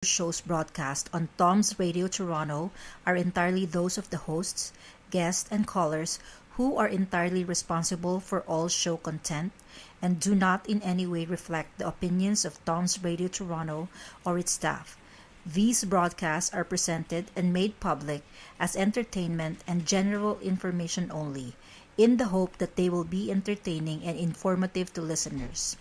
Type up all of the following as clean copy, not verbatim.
shows broadcast on Tom's Radio Toronto are entirely those of the hosts, guests, and callers who are entirely responsible for all show content and do not in any way reflect the opinions of Tom's Radio Toronto or its staff. These broadcasts are presented and made public as entertainment and general information only, in the hope that they will be entertaining and informative to listeners.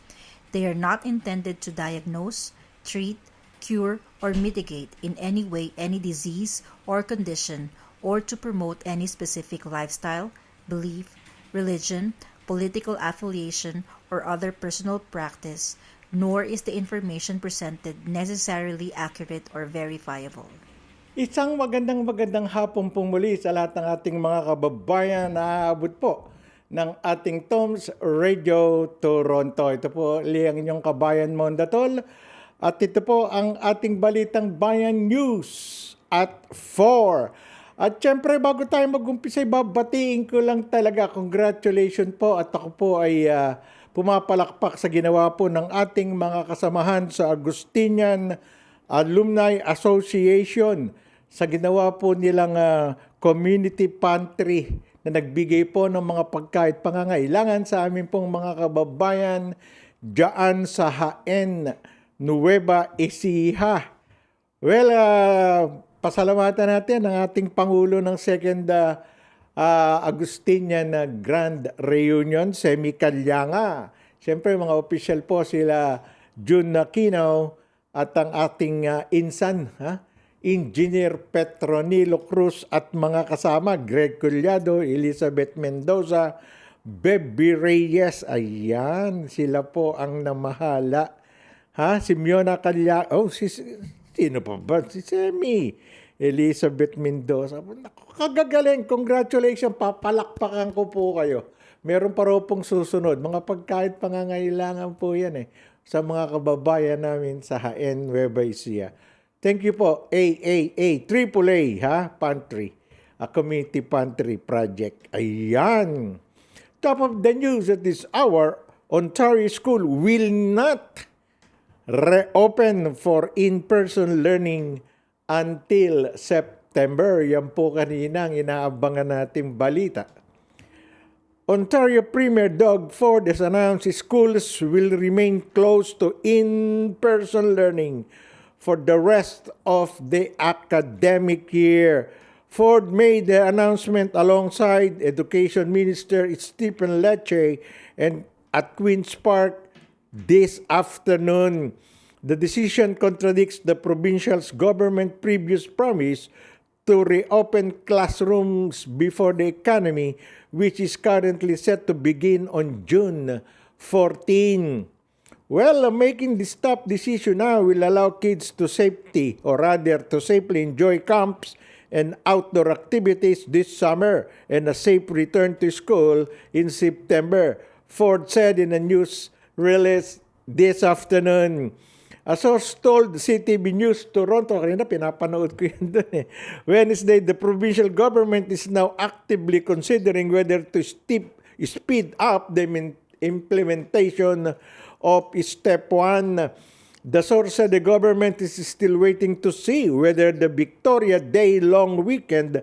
They are not intended to diagnose, treat, cure, or mitigate in any way any disease or condition or to promote any specific lifestyle, belief, religion, political affiliation, or other personal practice, nor is the information presented necessarily accurate or verifiable. Isang magandang hapon pong muli sa lahat ng ating mga kababayan na aabot po ng ating Tom's Radio Toronto. Ito po ang inyong kabayan Mondatol at ito po ang ating Balitang Bayan News at 4. At syempre bago tayo mag-umpisa, babatiin ko lang talaga congratulations po at ako po ay pumapalakpak sa ginawa po ng ating mga kasamahan sa Augustinian Alumni Association sa ginawa po nilang community pantry na nagbigay po ng mga pagkain pangangailangan sa amin pong mga kababayan dyan sa Jaén, Nueva Ecija. Well, pasalamatan natin ang ating Pangulo ng Second Augustinian Grand Reunion, Semi Calyanga. Siyempre, mga official po sila June Aquino at ang ating insan, Engineer Petronilo Cruz at mga kasama, Greg Collado, Elizabeth Mendoza, Bebby Reyes. Ayan, sila po ang namahala. Si Miona Calyanga. Sino pa ba? Si Semi. Elizabeth Mendoza. Kagagaling. Congratulations. Papalakpakan ko po kayo. Meron pa raw pong susunod. Mga pagkain pangangailangan po yan sa mga kababayan namin sa Jaén, Nueva Ecija. Thank you po. AAA, Pantry. A Community Pantry Project. Ayan. Top of the news at this hour, Ontario School will not reopen for in-person learning until September. Yan po kanina ang inaabangan nating balita. Ontario Premier Doug Ford has announced schools will remain closed to in-person learning for the rest of the academic year. Ford made the announcement alongside Education Minister Stephen Lecce and at Queen's Park this afternoon. The decision contradicts the provincial government's previous promise to reopen classrooms before the economy, which is currently set to begin on June 14. Well, making this tough decision now will allow kids to safely enjoy camps and outdoor activities this summer and a safe return to school in September, Ford said in a news release this afternoon. A source told CTV News Toronto, kanina pinapanood ko yun doon Wednesday, the provincial government is now actively considering whether to speed up the implementation of Step 1. The source said the government is still waiting to see whether the Victoria Day long weekend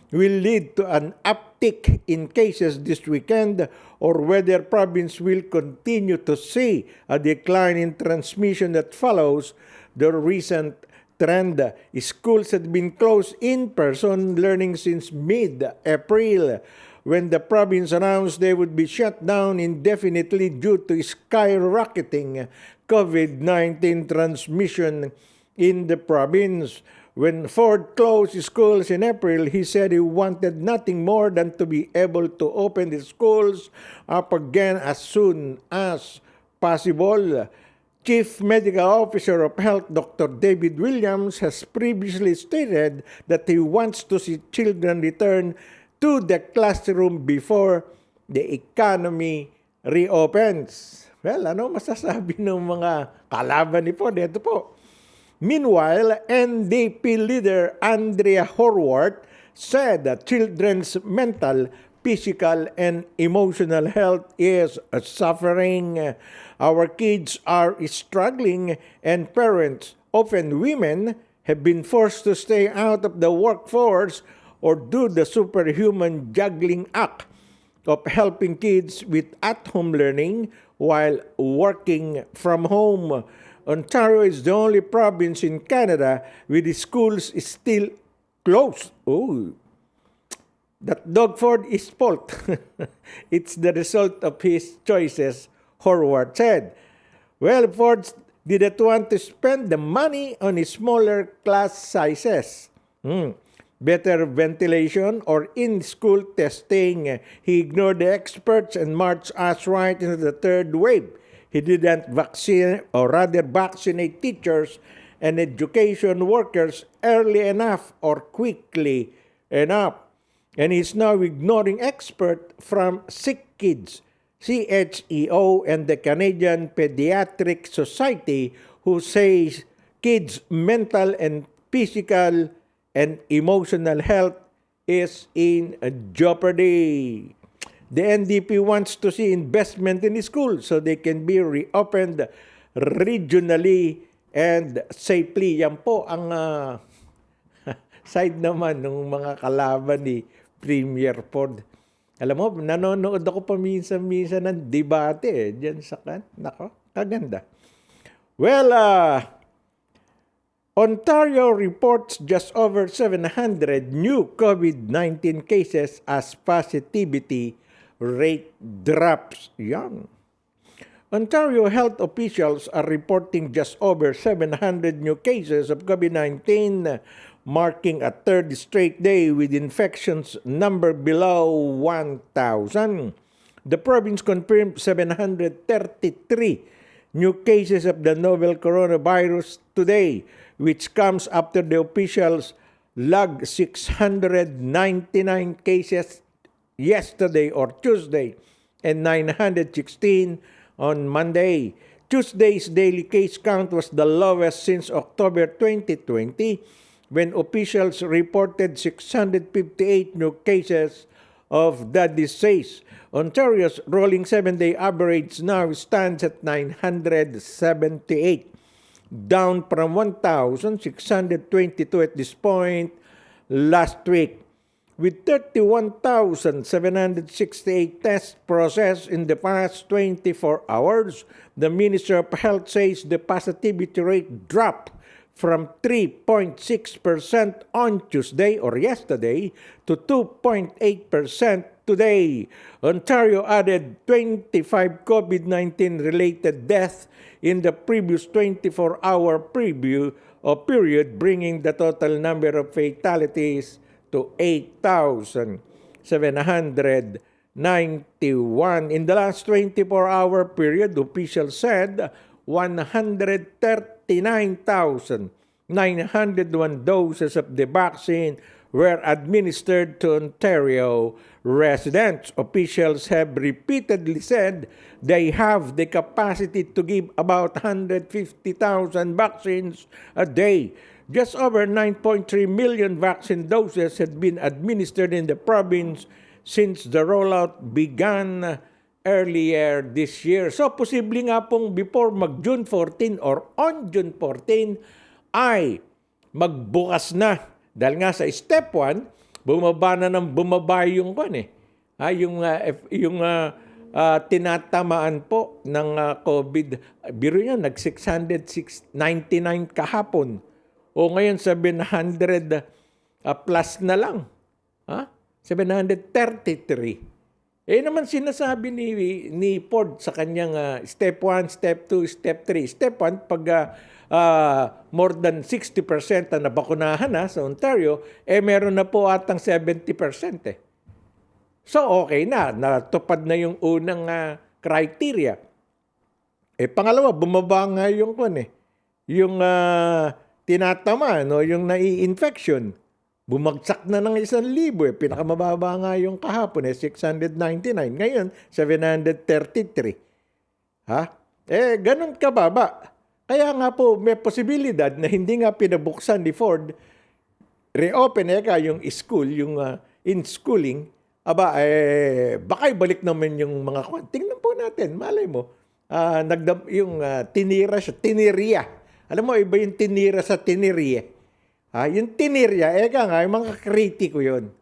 will lead to an uptick in cases this weekend or whether province will continue to see a decline in transmission that follows the recent trend. Schools had been closed in-person learning since mid-April when the province announced they would be shut down indefinitely due to skyrocketing COVID-19 transmission in the province. When Ford closed schools in April, he said he wanted nothing more than to be able to open the schools up again as soon as possible. Chief Medical Officer of Health Dr. David Williams has previously stated that he wants to see children return to the classroom before the economy reopens. Well, ano masasabi ng mga kalaban ni Ford? Ito po. Meanwhile, NDP leader Andrea Horwath said that children's mental, physical, and emotional health is suffering. Our kids are struggling and parents Often women have been forced to stay out of the workforce or do the superhuman juggling act of helping kids with at-home learning while working from home. Ontario is the only province in Canada with the schools still closed. Oh, that dog Ford is fault. It's the result of his choices, Horwath said. Well, Ford didn't want to spend the money on smaller class sizes. Better ventilation or in-school testing. He ignored the experts and marched us right into the third wave. He didn't vaccinate teachers and education workers early enough or quickly enough. And he's now ignoring experts from Sick Kids, CHEO, and the Canadian Pediatric Society who says kids' mental and physical and emotional health is in jeopardy. The NDP wants to see investment in the schools so they can be reopened regionally and safely. Yan po ang side naman ng mga kalaban ni Premier Ford. Alam mo, nanonood ako paminsan-minsan ng debate diyan sa kan. Nako, kaganda. Well, Ontario reports just over 700 new COVID-19 cases as positivity rate drops. Yan. Ontario health officials are reporting just over 700 new cases of COVID-19, marking a third straight day with infections number below 1,000. The province confirmed 733 new cases of the novel coronavirus today, which comes after the officials logged 699 cases yesterday or Tuesday and 916 on Monday. Tuesday's daily case count was the lowest since October 2020, when officials reported 658 new cases of the disease. Ontario's rolling 7-day average now stands at 978, down from 1,622 at this point last week. With 31,768 tests processed in the past 24 hours, the Minister of Health says the positivity rate dropped from 3.6% on Tuesday or yesterday to 2.8% today. Ontario added 25 COVID-19 related deaths in the previous 24-hour period, bringing the total number of fatalities to 8,791. In the last 24-hour period, officials said 139,901 doses of the vaccine were administered to Ontario residents. Officials have repeatedly said they have the capacity to give about 150,000 vaccines a day. Just over 9.3 million vaccine doses had been administered in the province since the rollout began earlier this year. So, posible nga pong before mag-June 14 or on June 14 ay magbukas na. Dahil nga sa step 1, bumaba na ng bumaba yung tinatamaan po ng COVID. Biro niya, nag-699 kahapon. O ngayon 700 plus na lang. 733. Naman sinasabi ni Ford sa kanyang step 1, step 2, step 3. Step 1, pag more than 60% na nabakunahan sa Ontario, meron na po atang 70%. So okay na, natupad na yung unang criteria. Pangalawa, bumaba nga yung yung tinatama, yung nai-infection. Bumagsak na ng 1,000. Pinakamababa nga yung kahapon, 699. Ngayon, 733. Ganun kababa. Kaya nga po, may posibilidad na hindi nga pinabuksan ni Ford, reopen yung school, yung in-schooling, baka ibalik naman yung mga kwan. Tingnan po natin, malay mo, tiniriya Alam mo, iba yung tinira sa tinirye. Yung tinirya, nga, yung mga kritiko yun.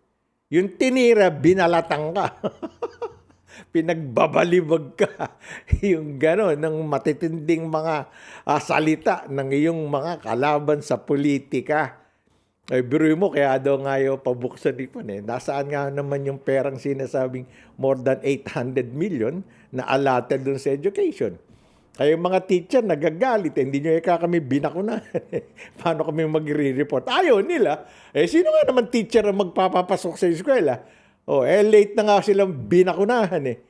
Yung tinira, binalatang ka. Pinagbabalibag ka. Yung gano'n, ng matitinding mga salita ng iyong mga kalaban sa politika. Ay, biruin mo, kaya daw nga yung pabuksan ipon eh. Nasaan nga naman yung perang sinasabing more than 800 million na allotted dun sa education? Kaya yung mga teacher nagagalit, hindi nyo kami binakunahan. Paano kami magre-report? Ayaw nila. Sino nga naman teacher ang magpapapasok sa eskwela? Late na nga silang binakunahan eh.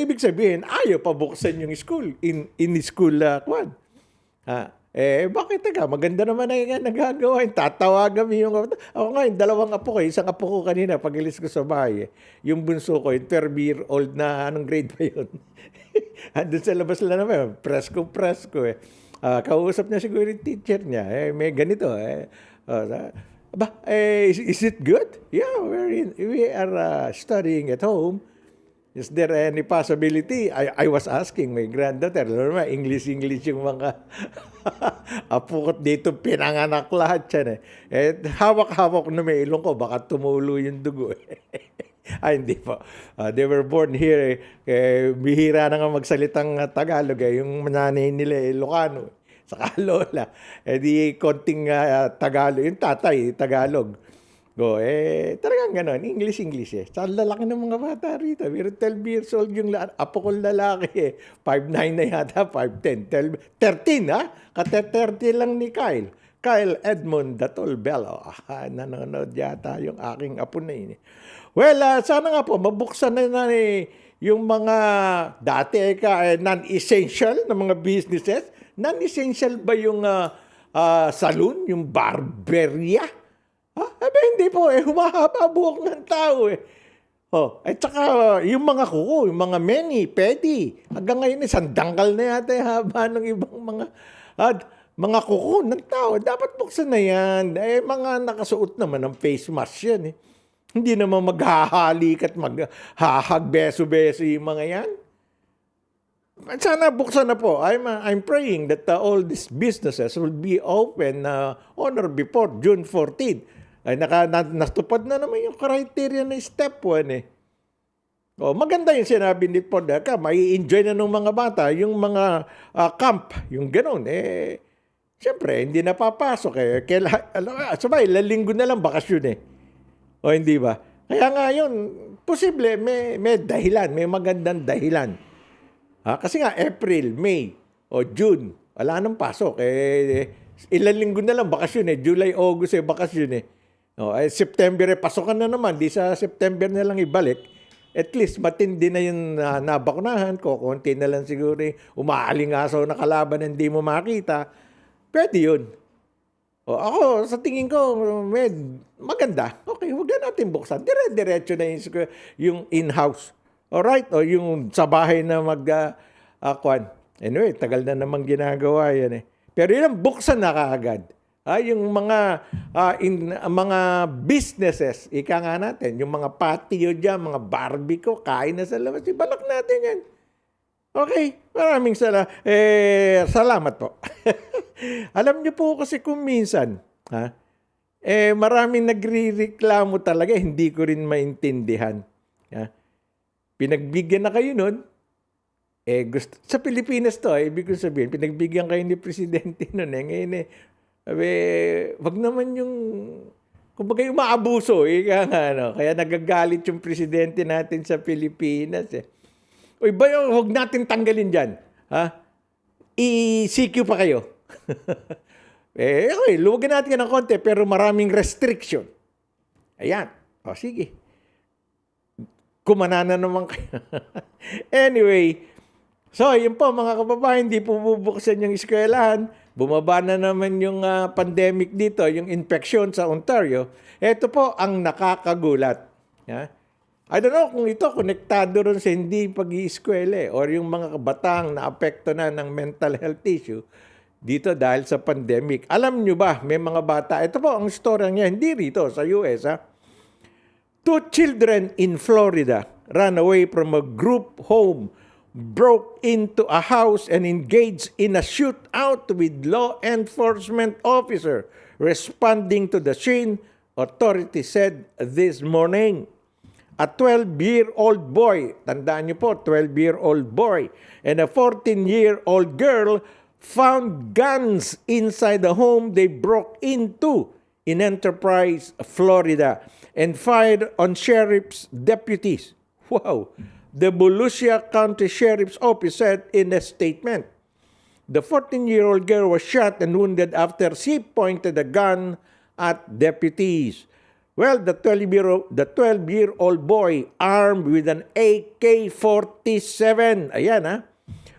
Ibig sabihin, ayaw pabuksan yung school, in-school kwan. Bakit ka? Maganda naman na yung nagagawa. Tatawagan mo yung... Ako nga, yung dalawang apo ko. Isang apo ko kanina, pag-ilis ko sa bahay. Yung bunso ko, yung 12-year-old na, anong grade ba yun? Andun sa labas lang naman. Presko eh. Kausap niya siguro yung teacher niya. May ganito. Is it good? Yeah, we are studying at home. Is there any possibility? I was asking my granddaughter, English yung mga apo ko dito, pinanganak lahat yan hawak-hawak na may ilong ko, baka tumulo yung dugo hindi po. They were born here bihira na nga magsalitang Tagalog yung nanay nila Ilocano, saka lola. Di konting Tagalog, yung tatay, Tagalog. Talagang gano'n, English eh. Sa lalaki ng mga bata rito. Pero 12 years old yung apo kong lalaki 5'9 na yata, 5'10. 13 Kate-30 lang ni Kyle. Kyle Edmond Datolbello. Nanonood yata yung aking apo na yun. Well, sana nga po, mabuksan na yung mga dati non-essential na mga businesses. Non-essential ba yung saloon, yung barberia? Hindi po humahaba buhok ng tao At saka yung mga kuko, yung mga meni, pedi. Hanggang ngayon isang dangkal na yata yung haba ng ibang mga kuko ng tao. Dapat buksan na yan. Mga nakasuot naman ng face mask yan Hindi naman maghahalik at maghahagbeso-beso yung mga yan. Sana buksan na po. I'm praying that all these businesses will be open on or before June 14. Natupad na naman yung criteria na step 1 maganda yung sinabi ni Pod may enjoy na ng mga bata yung mga camp, yung gano'n siyempre hindi napapasok sabay lalinggo na lang bakasyon hindi ba? Kaya nga yun, posible may dahilan, may magandang dahilan kasi nga April, May o June wala nang pasok ilang linggo na lang bakasyon July, August bakasyon September pasokan na naman, di sa September na lang ibalik. At least matindi na yung nabakunahan ko, konti na lang siguro umaalingasaw na kalaban na hindi mo makita. Pwede yun. Ako, sa tingin ko, maganda. Okay, huwag na natin buksan. Diretso na yung in-house. Alright? O yung sa bahay na mag-kwan. Anyway, tagal na namang ginagawa yan Pero yun, buksan na kaagad. Yung mga businesses, ika nga natin, yung mga patio dyan, mga barbecue, kain na sa labas, ibalak natin yan. Okay, maraming salamat po. Alam niyo po kasi kung minsan, maraming nagre-reklamo talaga, hindi ko rin maintindihan. Pinagbigyan na kayo nun, sa Pilipinas to, ibig ko sabihin, pinagbigyan kayo ni Presidente nun ngayon wag naman yung kumbaga yung maabuso kaya nagagalit yung presidente natin sa Pilipinas wag natin tanggalin diyan i-CQ pa kayo okay, luwagin natin ng konti pero maraming restriction ayan sige kumana na naman kayo anyway so yun po mga kababayan, hindi po bubuksan yung eskwelahan. Bumaba na naman yung pandemic dito, yung infection sa Ontario. Ito po ang nakakagulat. I don't know kung ito konektado rin sa hindi pag-iiskwela or yung mga kabatang na-apekto na ng mental health issue dito dahil sa pandemic. Alam nyo ba, may mga bata, ito po ang story niya, hindi rito sa US. 2 children in Florida ran away from a group home broke into a house and engaged in a shootout with law enforcement officer. Responding to the scene, authorities said this morning. A 12-year-old boy, tandaan niyo po, 12-year-old boy, and a 14-year-old girl found guns inside the home they broke into in Enterprise, Florida, and fired on sheriff's deputies. Wow! The Volusia County Sheriff's Office said in a statement. The 14-year-old girl was shot and wounded after she pointed a gun at deputies. Well, the 12-year-old boy, armed with an AK-47,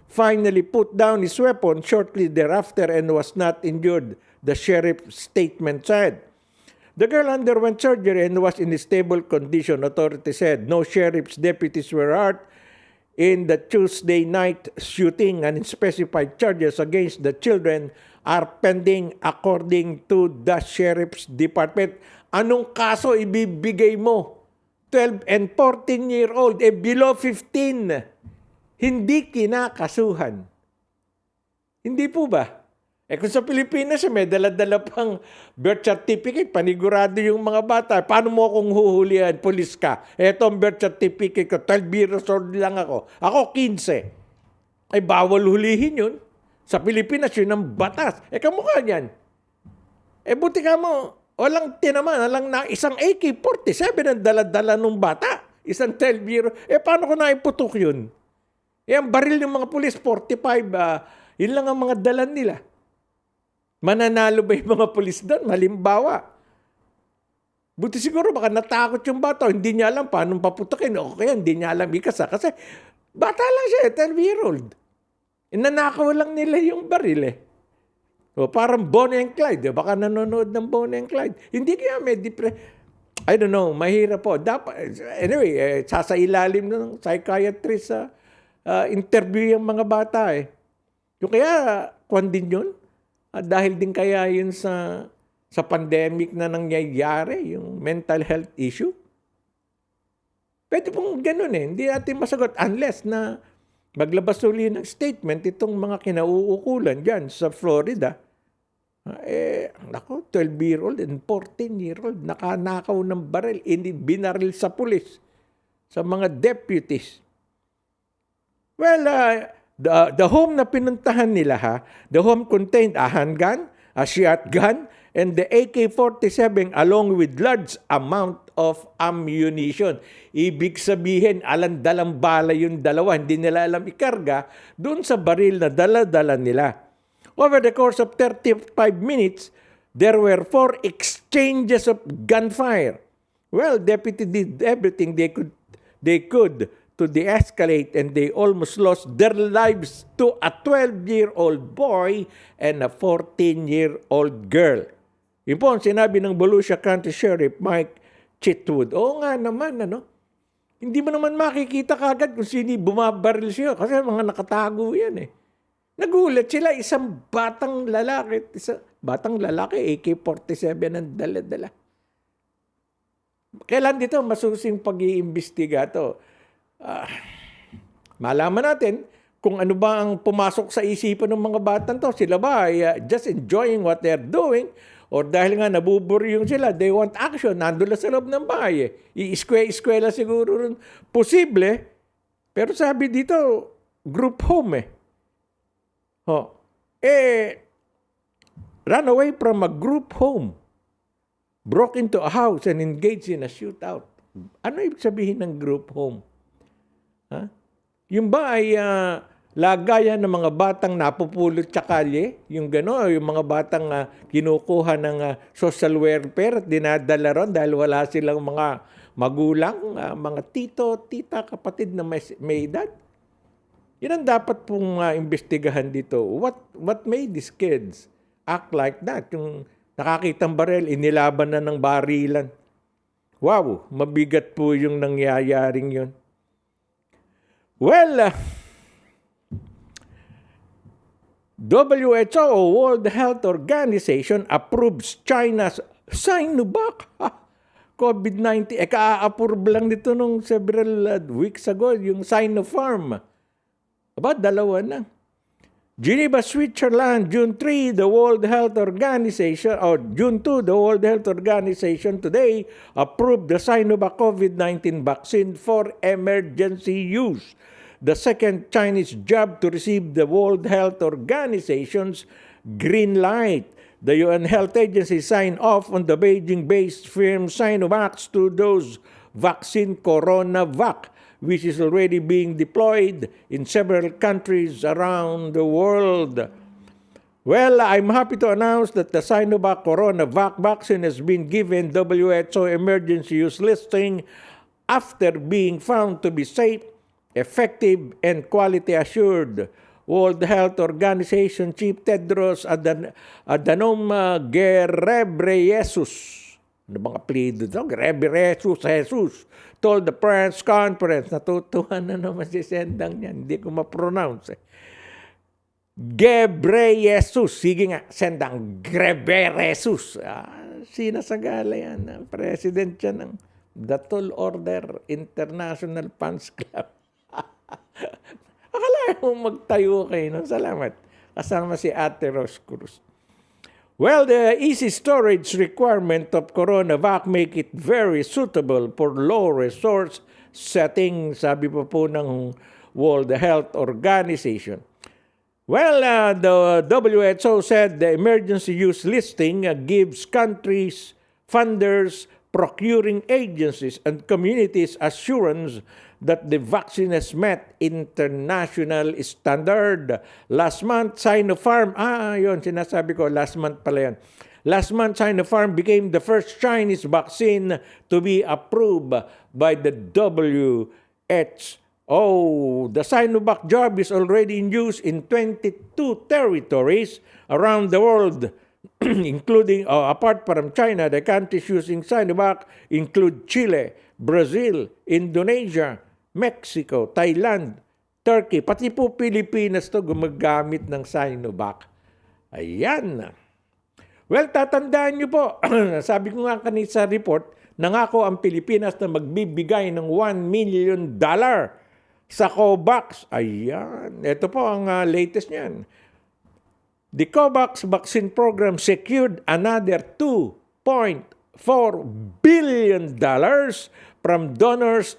finally put down his weapon shortly thereafter and was not injured, the sheriff's statement said. The girl underwent surgery and was in a stable condition, authorities said. No sheriff's deputies were hurt in the Tuesday night shooting, and specified charges against the children are pending according to the sheriff's department. Anong kaso ibibigay mo? 12 and 14-year-old, below 15, hindi kinakasuhan. Hindi po ba? Kung sa Pilipinas, may dala-dala pang birth certificate, panigurado yung mga bata. Paano mo akong huhulihan? Pulis ka. Eto ang birth certificate ko, 12 years old lang ako. Ako, 15. Bawal hulihin yun. Sa Pilipinas, yun ang batas. Kamukha niyan. Buti ka mo, walang tinaman, na isang AK-47 ang dala-dala ng bata. Isang 12-year. Paano ko naiputok yun? Ang baril ng mga pulis, 45, yun lang ang mga dalan nila. Mananalo ba yung mga pulis doon? Halimbawa. Buti siguro baka natakot yung bata. Hindi niya alam paano paputokin. O kaya hindi niya alam ikasa. Kasi bata lang siya, 12-year-old. Nanakaw lang nila yung baril O parang Bonnie and Clyde. Baka nanonood ng Bonnie and Clyde. Hindi kaya may I don't know, mahirap po. Anyway, sasailalim ng psychiatrist sa interview yung mga bata Yung kaya, kwan din yun. Dahil din kaya yun sa pandemic na nangyayari, yung mental health issue. Pwede pong ganun Hindi natin masagot unless na maglabas uli ng statement itong mga kinauukulan dyan sa Florida. 12-year-old and 14-year-old nakanakaw ng baril, binaril sa pulis, sa mga deputies. Well, the home na pinuntahan nila the home contained a handgun, a shotgun, and the AK-47 along with large amount of ammunition. Ibig sabihin, alang-dalang bala yung dalawa, hindi nila alam ikarga doon sa baril na dala-dala nila. Over the course of 35 minutes, there were 4 exchanges of gunfire. Well, deputy did everything they could to de-escalate, and they almost lost their lives to a 12-year-old boy and a 14-year-old girl. Yun po ang sinabi ng Volusia County Sheriff Mike Chitwood. Oo nga naman, Hindi mo naman makikita kagad kung sino bumabaril siya kasi mga nakatago yan Nagulat sila, isang batang lalaki, AK-47 ang dala-dala. Kailan dito masusing pag-iimbestiga to? Malaman natin kung ano ba ang pumasok sa isipan ng mga batang to. Sila ba ay just enjoying what they're doing? Or dahil nga nabuburyong sila, they want action, nandun lang sa loob ng bahay I-eskwela siguro rin. Posible, pero sabi dito, group home ran away from a group home, broke into a house and engaged in a shootout. Ano ibig sabihin ng group home? Yung ba ay lagayan ng mga batang napupulot sa kalye? Yung gano'n, yung mga batang kinukuha ng social welfare at dinadala ron dahil wala silang mga magulang, mga tito, tita, kapatid na may edad? Yan ang dapat pong imbestigahan dito. What made these kids act like that? Yung nakakitang baril, inilaban na ng barilan. Wow, mabigat po yung nangyayaring yun. Well, WHO, World Health Organization, approves China's Sinovac COVID-19. Ka-approve lang nito nung several weeks ago, yung Sinopharm. Dalawa na. Geneva, Switzerland, June 3, the World Health Organization, or June 2, the World Health Organization today approved the Sinovac COVID-19 vaccine for emergency use. The second Chinese jab to receive the World Health Organization's green light. The UN Health Agency signed off on the Beijing-based firm Sinovac's two-dose vaccine CoronaVac, which is already being deployed in several countries around the world. Well, I'm happy to announce that the Sinovac CoronaVac vaccine has been given WHO emergency use listing after being found to be safe, effective, and quality assured. World Health Organization Chief Tedros Adhanom Ghebreyesus, ano bang apelido ito? Jesus, told the press conference, natutuwa na naman si Sendang niyan, hindi ko ma-pronounce Ghebreyesus, sige nga, Sendang, Ghebreyesus. Sinasagala yan, president siya ng The Tall Order International Fans Club. Akala mo magtayo kayo, no? Salamat. Kasama si Ate Rose Cruz. Well, the easy storage requirement of CoronaVac make it very suitable for low resource settings, sabi po ng World Health Organization. Well, the WHO said the emergency use listing gives countries, funders, procuring agencies, and communities assurance that the vaccine has met international standard. Last month, Sinopharm, yun, sinasabi ko, last month pala yan. Last month, Sinopharm became the first Chinese vaccine to be approved by the WHO. The Sinovac jab is already in use in 22 territories around the world, including, apart from China, the countries using Sinovac include Chile, Brazil, Indonesia, Mexico, Thailand, Turkey, pati po Pilipinas to gumagamit ng Sinovac. Ayan. Well, tatandaan nyo po, sabi ko nga kanina sa report, nangako ang Pilipinas na magbibigay ng $1 million sa COVAX. Ayan. Ito po ang latest niyan. The COVAX vaccine program secured another $2.4 billion from donors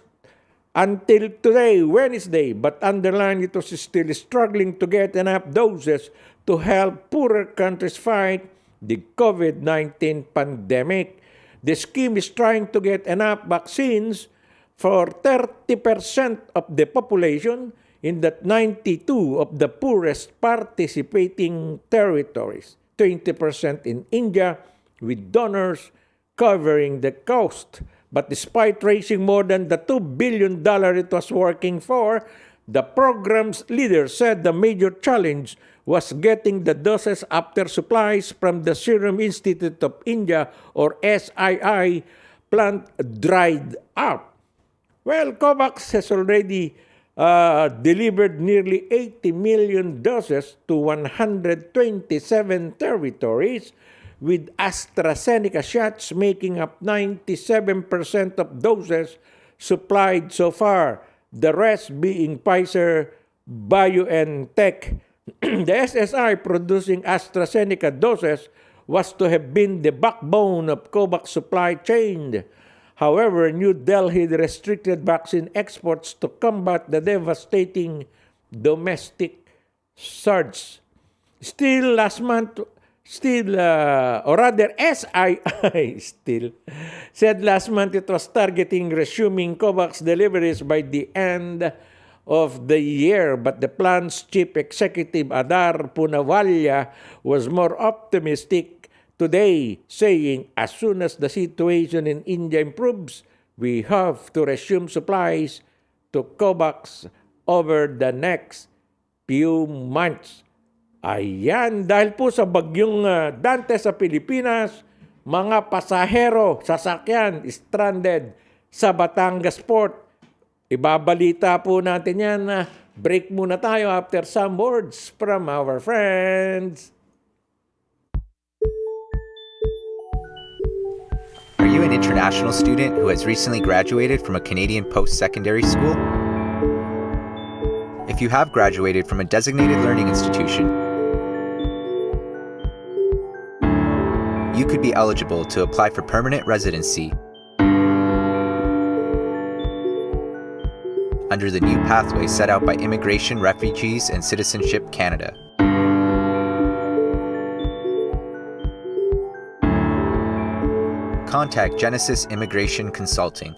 until today, Wednesday, but underline it was still struggling to get enough doses to help poorer countries fight the COVID-19 pandemic. The scheme is trying to get enough vaccines for 30% of the population in that 92 of the poorest participating territories, 20% in India, with donors covering the cost. But despite raising more than the $2 billion it was working for, the program's leader said the major challenge was getting the doses after supplies from the Serum Institute of India, or SII, plant dried up. Well, COVAX has already delivered nearly 80 million doses to 127 territories, with AstraZeneca shots making up 97% of doses supplied so far, the rest being Pfizer, BioNTech. The SSI producing AstraZeneca doses was to have been the backbone of COVAX supply chain. However, New Delhi restricted vaccine exports to combat the devastating domestic surge. Still, last month, SII said last month it was targeting resuming COVAX deliveries by the end of the year, but the plan's chief executive Adar Poonawalla was more optimistic today, saying as soon as the situation in India improves, we have to resume supplies to COVAX over the next few months. Ayan, dahil po sa bagyong Dante sa Pilipinas, mga pasahero, sasakyan, stranded sa Batangas Port. Ibabalita po natin yan. Break muna tayo after some words from our friends. Are you an international student who has recently graduated from a Canadian post-secondary school? If If you have graduated from a designated learning institution, you could be eligible to apply for permanent residency under the new pathway set out by Immigration, Refugees, and Citizenship Canada. Contact Genesis Immigration Consulting.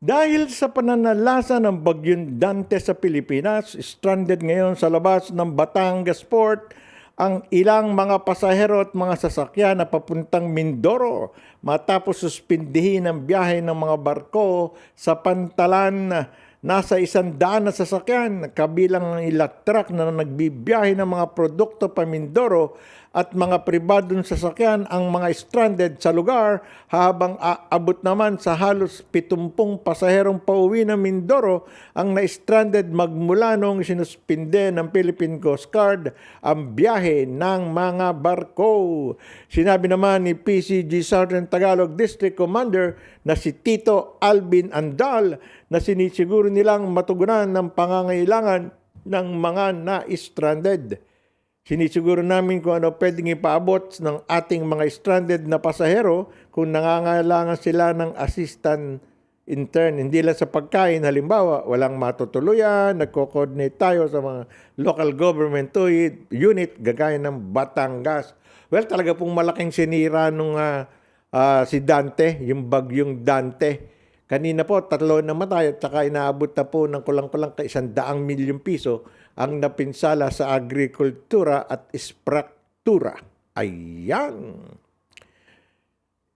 Dahil sa pananalasa ng bagyong Dante sa Pilipinas, stranded ngayon sa labas ng Batangas Port ang ilang mga pasahero at mga sasakyan na papuntang Mindoro matapos suspindihin ang biyahe ng mga barko sa pantalan na nasa 100 na sasakyan, kabilang ang ilang truck na nagbibiyahe ng mga produkto pa Mindoro at mga pribadong sasakyan ang mga stranded sa lugar, habang aabot naman sa halos 70 pasaherong pauwi ng Mindoro ang na-stranded magmula noong sinuspinde ng Philippine Coast Guard ang biyahe ng mga barko. Sinabi naman ni PCG Southern Tagalog District Commander na si Tito Alvin Andal na sinisiguro nilang matugunan ng pangangailangan ng mga na-stranded. Sinisiguro namin kung ano pwedeng ipaabot ng ating mga stranded na pasahero kung nangangailangan sila ng assistant intern. Hindi lang sa pagkain, halimbawa, walang matutuluyan, nagko-coordinate tayo sa mga local government unit, gagaya ng Batangas. Well, talaga pong malaking sinira nung si Dante, yung bagyong Dante. Kanina po, 3 namatay at saka inaabot na po ng kulang-kulang ka 100 milyong piso ang napinsala sa agrikultura at istruktura. Ayan.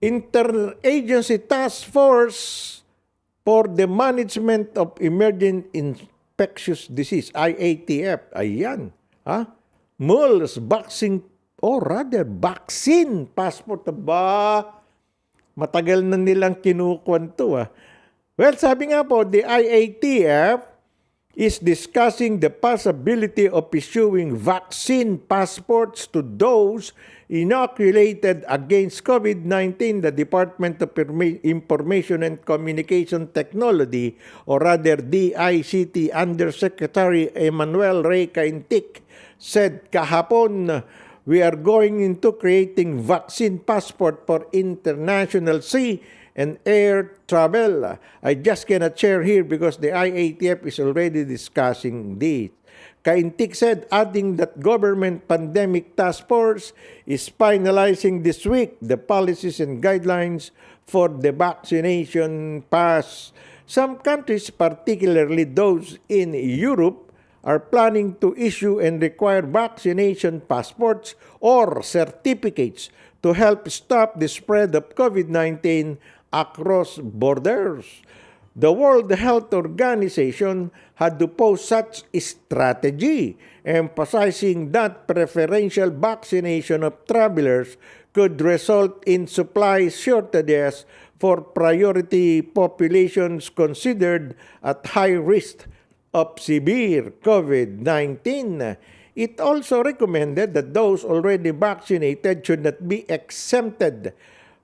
Interagency Task Force for the Management of Emerging Infectious Disease, IATF. Ayan. MULS vaccine, vaccine passport. Matagal na nilang kinukwanto. Well, sabi nga po, the IATF is discussing the possibility of issuing vaccine passports to those inoculated against COVID-19. The Department of Information and Communication Technology, or rather DICT, Undersecretary Emmanuel Ray Caintic said kahapon, we are going into creating vaccine passport for international sea and air travel. I just cannot share here because the IATF is already discussing this. Caintic said, adding that government pandemic task force is finalizing this week the policies and guidelines for the vaccination pass. Some countries, particularly those in Europe, are planning to issue and require vaccination passports or certificates to help stop the spread of COVID-19 across borders. The World Health Organization had to pose such a strategy, emphasizing that preferential vaccination of travelers could result in supply shortages for priority populations considered at high risk of severe COVID-19. It also recommended that those already vaccinated should not be exempted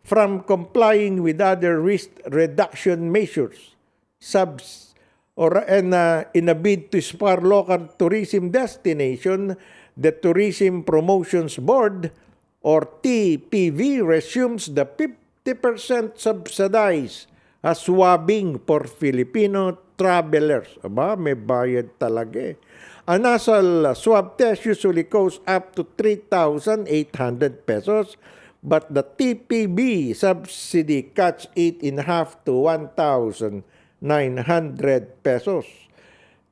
from complying with other risk reduction measures. In a bid to spur local tourism destination, the Tourism Promotions Board, or TPV, resumes the 50% subsidized swabbing for Filipino travelers. Aba, may bayad talaga eh. A nasal swab test usually costs up to 3,800 pesos, but the TPB subsidy cuts it in half to 1,900 pesos.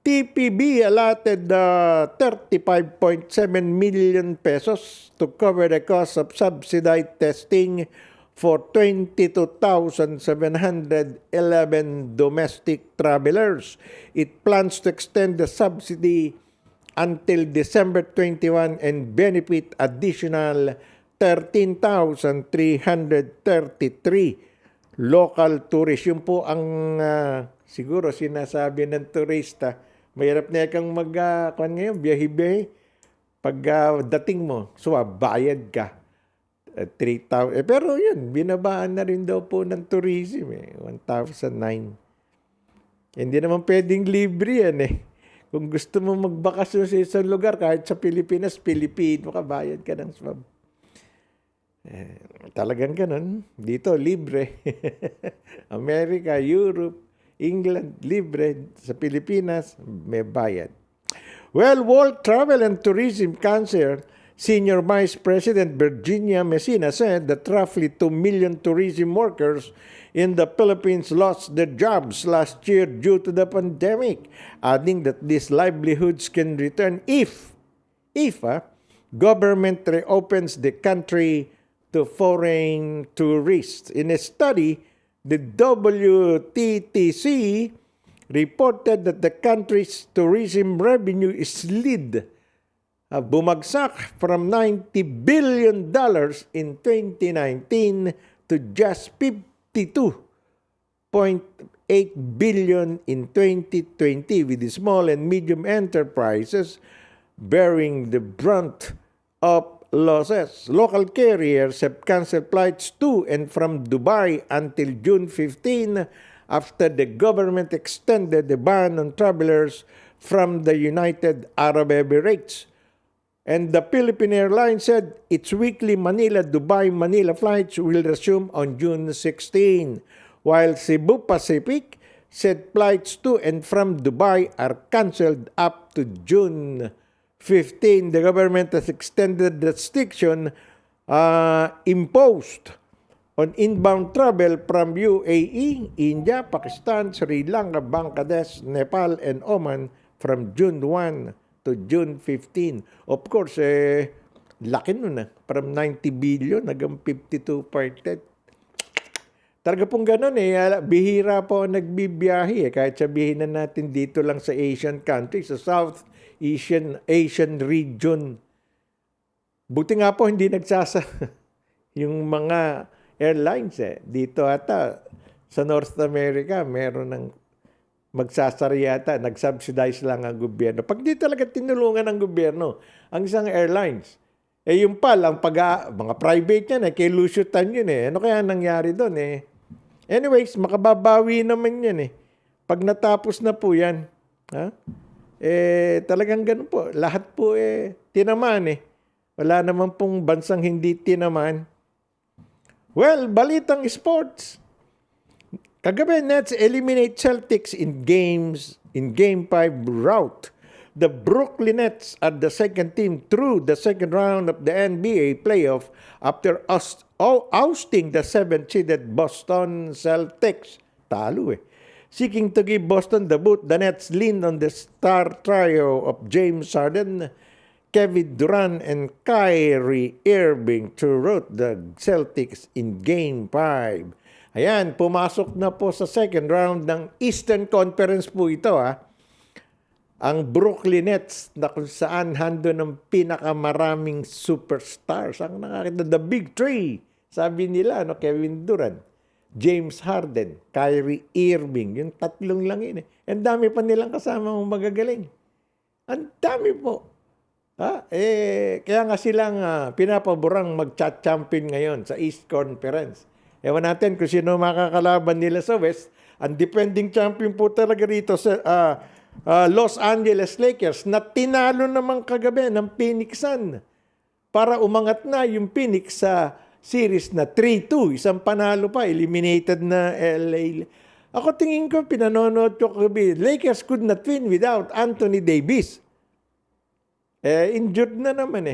TPB allotted 35.7 million pesos to cover the cost of subsidized testing for 22,711 domestic travelers. It plans to extend the subsidy until December 21 and benefit additional 13,333 local tourists. Yun po ang siguro sinasabi ng turista. Mahirap na kang ngayon, biyahe-biyahe. Pag dating mo, bayad ka. 3,000. Pero yun, binabaan na rin daw po ng tourism 1,009. Hindi naman pwedeng libre yan eh. Kung gusto mo magbakasyon sa isang lugar, kahit sa Pilipinas, Pilipino ka, bayad ka ng swab. Talagang ganun. Dito, libre. Amerika, Europe, England, libre. Sa Pilipinas, may bayad. Well, World Travel and Tourism Council Senior Vice President Virginia Messina said that roughly 2 million tourism workers in the Philippines lost their jobs last year due to the pandemic, adding that these livelihoods can return if government reopens the country to foreign tourists. In a study, the WTTC reported that the country's tourism revenue is bumagsak from $90 billion in 2019 to just 52.8 billion in 2020, with the small and medium enterprises bearing the brunt of losses. Local carriers have canceled flights to and from Dubai until June 15 after the government extended the ban on travelers from the United Arab Emirates. And the Philippine Airlines said its weekly Manila-Dubai-Manila flights will resume on June 16, while Cebu Pacific said flights to and from Dubai are canceled up to June 15. The government has extended the restriction imposed on inbound travel from UAE, India, Pakistan, Sri Lanka, Bangladesh, Nepal, and Oman from June 1 to June 15. Of course, laki nun from 90 billion hanggang 52.8. Talaga pong ganun bihira po nagbibiyahe kahit sabihin na natin dito lang sa Asian countries, sa South Asian region. Buti nga po hindi yung mga airlines dito ata sa North America meron ng magsasari yata, nag-subsidize lang ang gobyerno. Pag di talaga tinulungan ng gobyerno ang isang airlines, yung ang mga private yan, kay lusyutan yun Ano kaya nangyari doon Anyways, makababawi naman yan Pag natapos na po yan, talagang ganun po. Lahat po tinamaan Wala naman pong bansang hindi tinamaan. Well, balitang sports. Kagabi, Nets eliminate Celtics in Game 5 rout. The Brooklyn Nets are the second team through the second round of the NBA playoff after ousting the 7th-seeded Boston Celtics. Talo Seeking to give Boston the boot, the Nets leaned on the star trio of James Harden, Kevin Durant, and Kyrie Irving to rout the Celtics in Game 5. Ayan, pumasok na po sa second round ng Eastern Conference po ito Ang Brooklyn Nets na kung saan hando ng pinakamaraming superstars. Ang nakakita, the big three. Sabi nila, Kevin Durant, James Harden, Kyrie Irving. Yung tatlong lang yun Ang dami pa nilang kasama mong magagaling. Ang dami po. Kaya nga silang pinapaborang mag-champion ngayon sa East Conference. Ewan natin kung sino makakalaban nila sa West. Ang defending champion po talaga rito sa Los Angeles Lakers na tinalo naman kagabi ng Phoenix Sun para umangat na yung Phoenix sa series na 3-2. Isang panalo pa, eliminated na LA Ako tingin ko, pinanonood ko kagabi, Lakers could not win without Anthony Davis. Injured na naman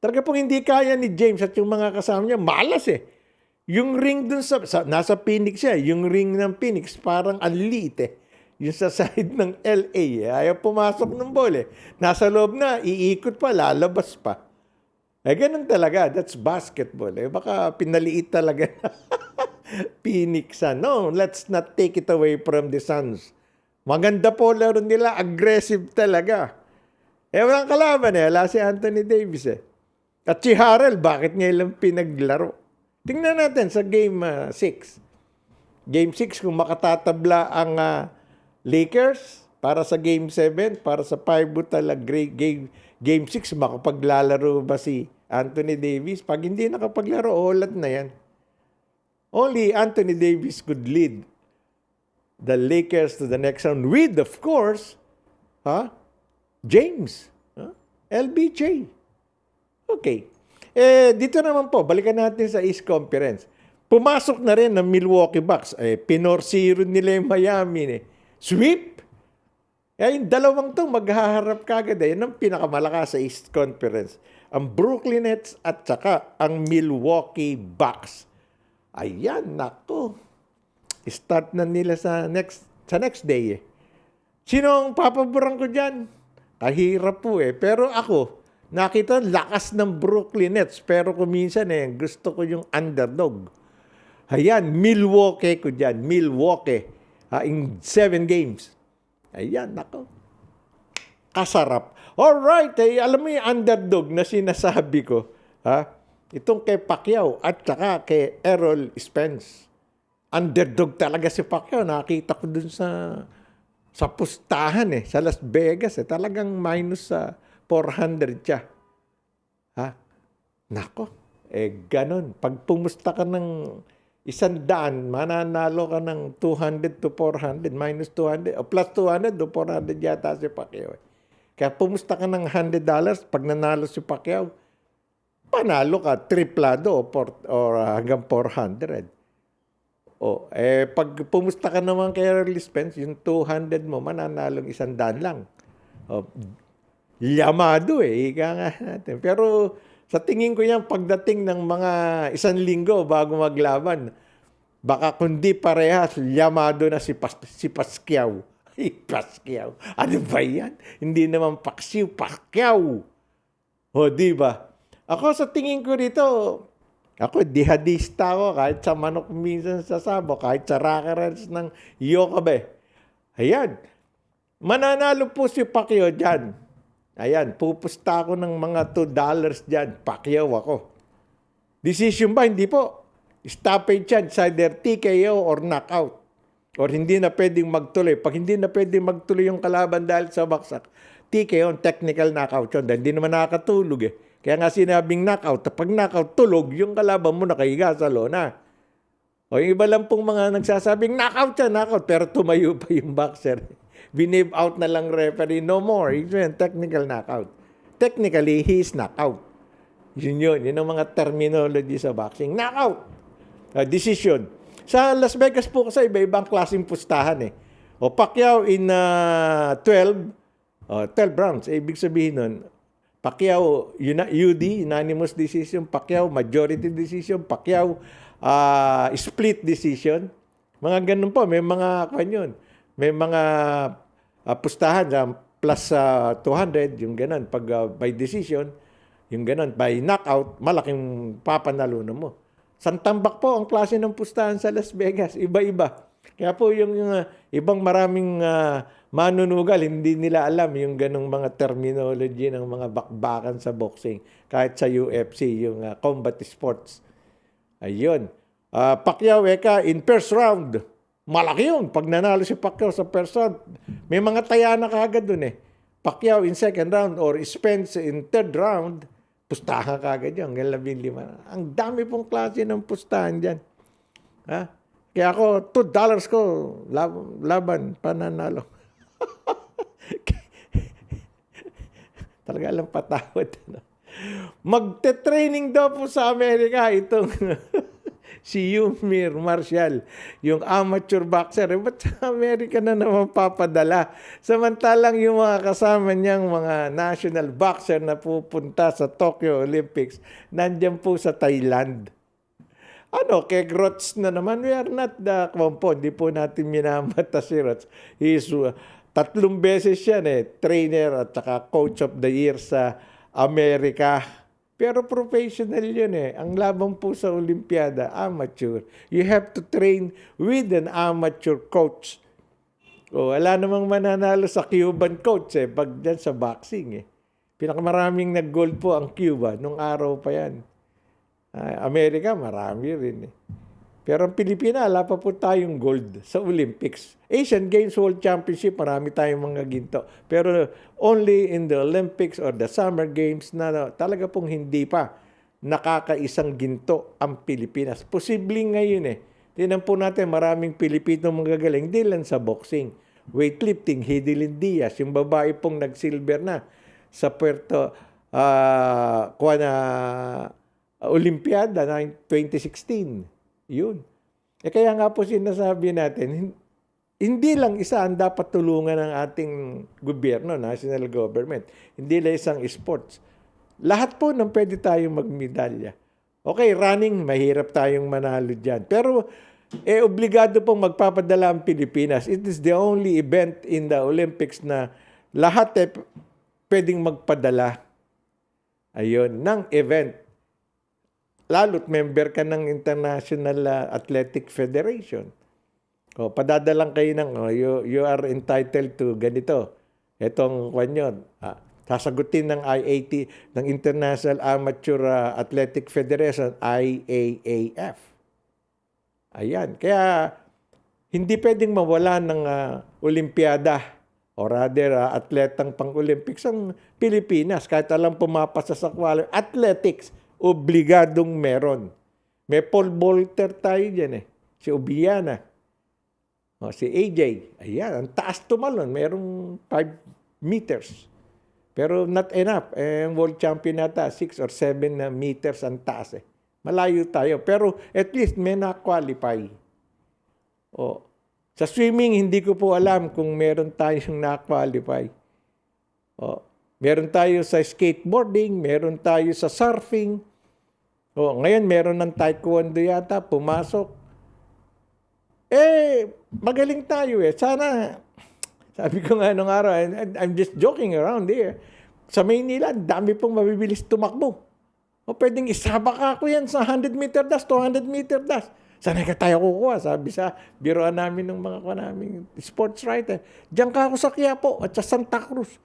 Talaga pong hindi kaya ni James at yung mga kasama niya, malas Yung ring dun nasa Phoenix siya, yung ring ng Phoenix parang ang liit Yung sa side ng LA, ayaw pumasok ng ball Nasa loob na, iikot pa, lalabas pa. Ganun talaga, that's basketball Baka pinaliit talaga Phoenix Sun. No, let's not take it away from the Suns. Maganda po laro nila, aggressive talaga. Walang kalaban wala si Anthony Davis At si Harrell, bakit niya ilang pinaglaro? Tingnan natin sa Game 6. Game 6, kung makatatabla ang Lakers para sa Game 7, para sa pivotal Game 6, makapaglalaro ba si Anthony Davis? Pag hindi nakapaglaro, ulat na yan. Only Anthony Davis could lead the Lakers to the next round with, of course, James. LBJ. Okay. Dito naman po, balikan natin sa East Conference. Pumasok na rin ng Milwaukee Bucks. Pinor-0 nila yung Miami. Sweep. Yung dalawang to maghaharap kagad. Yan ang pinakamalakas sa East Conference. Ang Brooklyn Nets at saka ang Milwaukee Bucks. Ayan, nako. Start na nila sa next day Sino ang papaboran ko dyan? Kahirap po Pero ako, nakita lakas ng Brooklyn Nets. Pero kung minsan gusto ko yung underdog. Ayan, Milwaukee ko dyan. Milwaukee. In 7 games. Ayan, nako. Kasarap. Alright, alam mo yung underdog na sinasabi ko. Itong kay Pacquiao at saka kay Errol Spence. Underdog talaga si Pacquiao. Nakita ko dun sa pustahan sa Las Vegas. Talagang minus 400 siya. Nako, ganon. Pag pumusta ka ng 100, mananalo ka ng 200 to 400, minus 200, o plus 200 to 400 yata si Pacquiao. Kaya pumusta ka ng $100, pag nanalo si Pacquiao, panalo ka, triplado o hanggang 400. Pag pumusta ka naman kay Errol Spence, yung 200 mo, mananalong 100 lang. Yamado ika nga natin. Pero sa tingin ko yan, pagdating ng mga 1 linggo bago maglaban, baka kundi parehas, yamado na si Pacquiao. Pacquiao. Ano ba yan? Hindi naman Pacquiao. Di ba? Ako sa tingin ko dito, ako dihadista ako kahit sa manok minsan sa sabo, kahit sa rackerels ng Yokabe. Ayan. Mananalo po si Pacquiao dyan. Ayan, pupusta ako ng mga $2 dyan. Pacquiao ako. Decision ba? Hindi po. Stoppage yan. It's either TKO or knockout. Or hindi na pwedeng magtuloy. Pag hindi na pwedeng magtuloy yung kalaban dahil sa baksak, TKO, technical knockout yun. Dahil hindi naman nakakatulog Kaya nga sinabing knockout. Pag knockout, tulog, yung kalaban mo nakahiga sa lona. O yung iba lang pong mga nagsasabing knockout yan, knockout. Pero tumayo pa yung boxer. Binave out na lang referee. No more. Yun, technical knockout. Technically, he is knockout. Yun. Yun ang mga terminology sa boxing. Knockout. Decision. Sa Las Vegas po kasi iba-ibang klaseng pustahan Pacquiao in 12 rounds. Ibig sabihin nun, Pacquiao UD, unanimous decision. Pacquiao majority decision. Pacquiao split decision. Mga ganun po. May mga may mga pustahan plus 200, yung ganun. Pag by decision, yung ganun. By knockout, malaking papanalunan mo. Santambak po ang klase ng pustahan sa Las Vegas. Iba-iba. Kaya po yung ibang maraming manunugal, hindi nila alam yung ganong mga terminology ng mga bakbakan sa boxing. Kahit sa UFC, yung combat sports. Ayun. Pacquiao in first round. Malaki yun. Pag nanalo si Pacquiao sa first round, may mga taya na kagad dun Pacquiao in second round or Spence in third round, pustahan kagad yun. Hanggang 15. Ang dami pong klase ng pustahan dyan. Kaya ako, $2 ko, laban, pananalo. Talaga lang patawad. Magte-training daw po sa Amerika si Yumir Marshall, yung amateur boxer. Ba't sa Amerika na naman papadala? Samantalang yung mga kasama niyang mga national boxer na pupunta sa Tokyo Olympics, nandyan po sa Thailand. Kay Grots na naman, we are not the kwampo. Hindi po natin minamata si Grots. He's 3 beses yan trainer at saka coach of the year sa Amerika. Pero professional yun Ang laban po sa Olimpiada, amateur. You have to train with an amateur coach. Wala namang mananalo sa Cuban coach pag dyan sa boxing Pinakamaraming nag-gold po ang Cuba nung araw pa yan. Amerika, marami rin Pero ang Pilipinas, wala pa po tayong gold sa Olympics. Asian Games World Championship, marami tayong mga ginto. Pero only in the Olympics or the Summer Games na talaga pong hindi pa nakakaisang ginto ang Pilipinas. Posibleng ngayon Tingnan po natin, maraming Pilipino magagaling, hindi lang sa boxing. Weightlifting, Hidilyn Diaz, yung babae pong nag-silver na sa Puerto Olympiada na 2016. Yun. Kaya nga po sinasabi natin, hindi lang isa ang dapat tulungan ng ating gobyerno, national government. Hindi lang isang sports. Lahat po nang pwede tayong magmedalya. Okay, running, mahirap tayong manalo dyan. Pero, obligado pong magpapadala ang Pilipinas. It is the only event in the Olympics na lahat pwedeng magpadala. Ayun, ng event. Lalo't member ka ng International Athletic Federation. Padadalang kayo ng, you are entitled to ganito. Itong kanyon, sasagutin ng IAT, ng International Amateur Athletic Federation, IAAF. Ayan. Kaya, hindi pwedeng mawala ng Olimpiada o rather, atletang pang-Olympics ang Pilipinas. Kahit alam pumapasa sa athletics, obligadong meron. May pole vaulter tayo dyan Si Obiana. Si AJ. Ayan, ang taas tumalon. Merong 5 meters. Pero not enough. World champion nata, 6 or 7 meters ang taas Malayo tayo. Pero at least may na-qualify. Sa swimming, hindi ko po alam kung meron tayong na-qualify. Meron tayo sa skateboarding, meron tayo sa surfing. Ngayon meron ng taekwondo yata, pumasok. Magaling tayo Sana, sabi ko nga nung araw, I'm just joking around here. Sa Maynila, dami pong mabibilis tumakbo. Pwedeng isabak ako yan sa 100-meter dash, 200-meter dash. Saan ka tayo kukuha? Sabi sa biroan namin ng mga naming sports writer. Diyan ka ako sa Quiapo at sa Santa Cruz.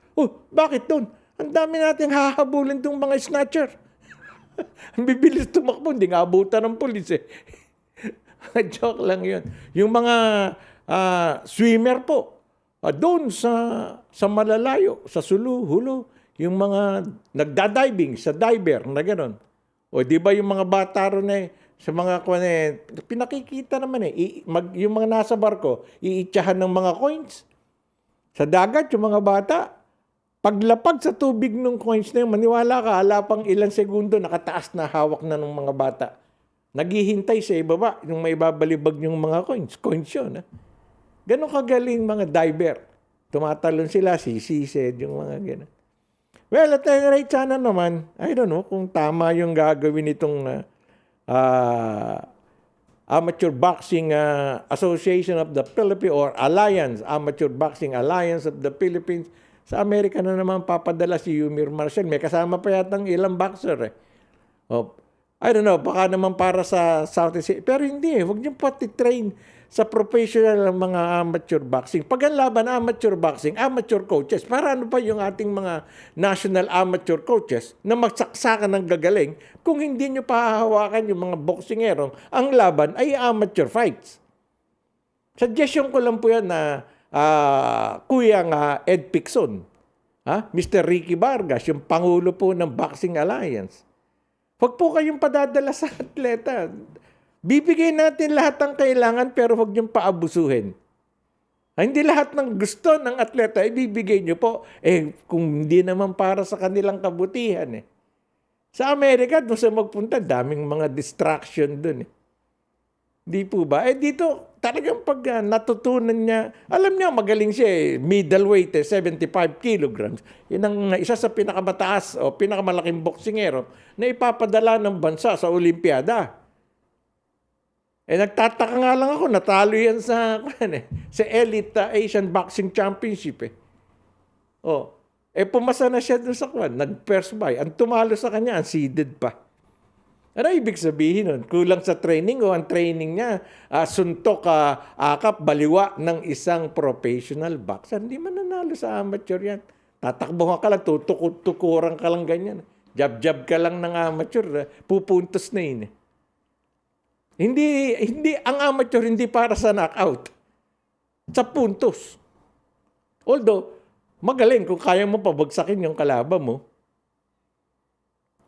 Bakit doon? Ang dami nating hahabulin itong mga snatcher. Ang bibilis tumakbo, hindi nga abutan ng pulis Joke lang yun. Yung mga swimmer po, doon sa malalayo, sa Sulu, Hulu, yung mga nagdadiving sa diver na gano'n. Di ba yung mga bata ron sa mga pinakikita naman yung mga nasa barko, iitsahan ng mga coins. Sa dagat, yung mga bata, paglapag sa tubig ng coins na yun, maniwala ka, hala pang ilang segundo, nakataas na hawak na ng mga bata. Naghihintay sa ibaba, yung may babalibag yung mga coins. Coins yun. Ganon kagaling mga diver. Tumatalon sila, sisised, yung mga gano'n. Well, at any rate, sana naman, I don't know kung tama yung gagawin itong Amateur Boxing Association of the Philippines or Alliance, Amateur Boxing Alliance of the Philippines. Sa Amerika na naman papadala si Yumir Marshall. May kasama pa yatang ilang boxer I don't know, baka naman para sa Southeast Asia. Pero hindi huwag niyo pati train sa professional ng mga amateur boxing. Pag ang laban amateur boxing, amateur coaches, para ano pa yung ating mga national amateur coaches na magsaksakan ng gagaling kung hindi niyo pahahawakan yung mga boxingerong ang laban ay amateur fights. Suggestion ko lang po yan na Kuyang Ed Picson, Mr. Ricky Vargas, yung Pangulo po ng Boxing Alliance. Huwag po kayong padadala sa atleta. Bibigay natin lahat ng kailangan pero huwag niyong paabusuhin. Hindi lahat ng gusto ng atleta ibibigay niyo po. Kung hindi naman para sa kanilang kabutihan. Sa Amerika, doon sa magpunta, daming mga distraction doon. Di po ba? Dito, talagang pag natutunan niya, alam niya magaling siya middleweight 75 kilograms. Yun ang isa sa pinakamataas o pinakamalaking boksingero na ipapadala ng bansa sa Olimpiada. Nagtataka nga lang ako, natalo yan sa Elite Asian Boxing Championship pumasa na siya doon sa nag-first buy. Ang tumalo sa kanya, ang seeded pa. Ano ibig sabihin nun? Kulang sa training o ang training niya suntok, akap, baliwa ng isang professional boxer. Hindi man nanalo sa amateur yan. Tatakbo ka lang, tutukuran ka lang ganyan. Jab-jab ka lang ng amateur, pupuntos na yun. Hindi, ang amateur hindi para sa knockout. Sa puntos. Although, magaling kung kaya mo pabagsakin yung kalaban mo.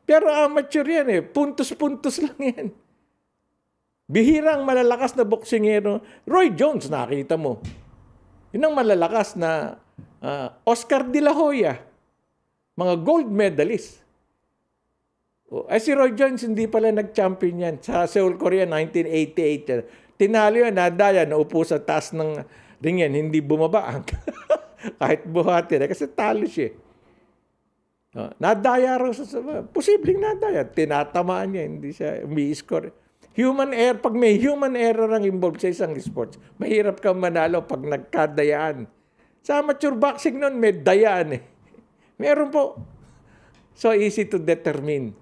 Pero amateur yan puntos-puntos lang yan. Bihirang malalakas na boksingero. Roy Jones, nakita mo. Yun ang malalakas na Oscar de la Hoya. Mga gold medalist. Si Roy Jones, hindi pala nag-champion yan. Sa Seoul, Korea, 1988. Tinalo yan, nadaya, naupo sa taas ng ring yan. Hindi bumaba. Kahit buhati na. Kasi talo siya. Nadaya raw posibleng nadaya. Tinatamaan niya, hindi siya umi-score. Human error, pag may human error ang involved sa isang sports, mahirap kang manalo pag nagkadayaan. Sa amateur boxing nun, may dayaan Meron po. So easy to determine.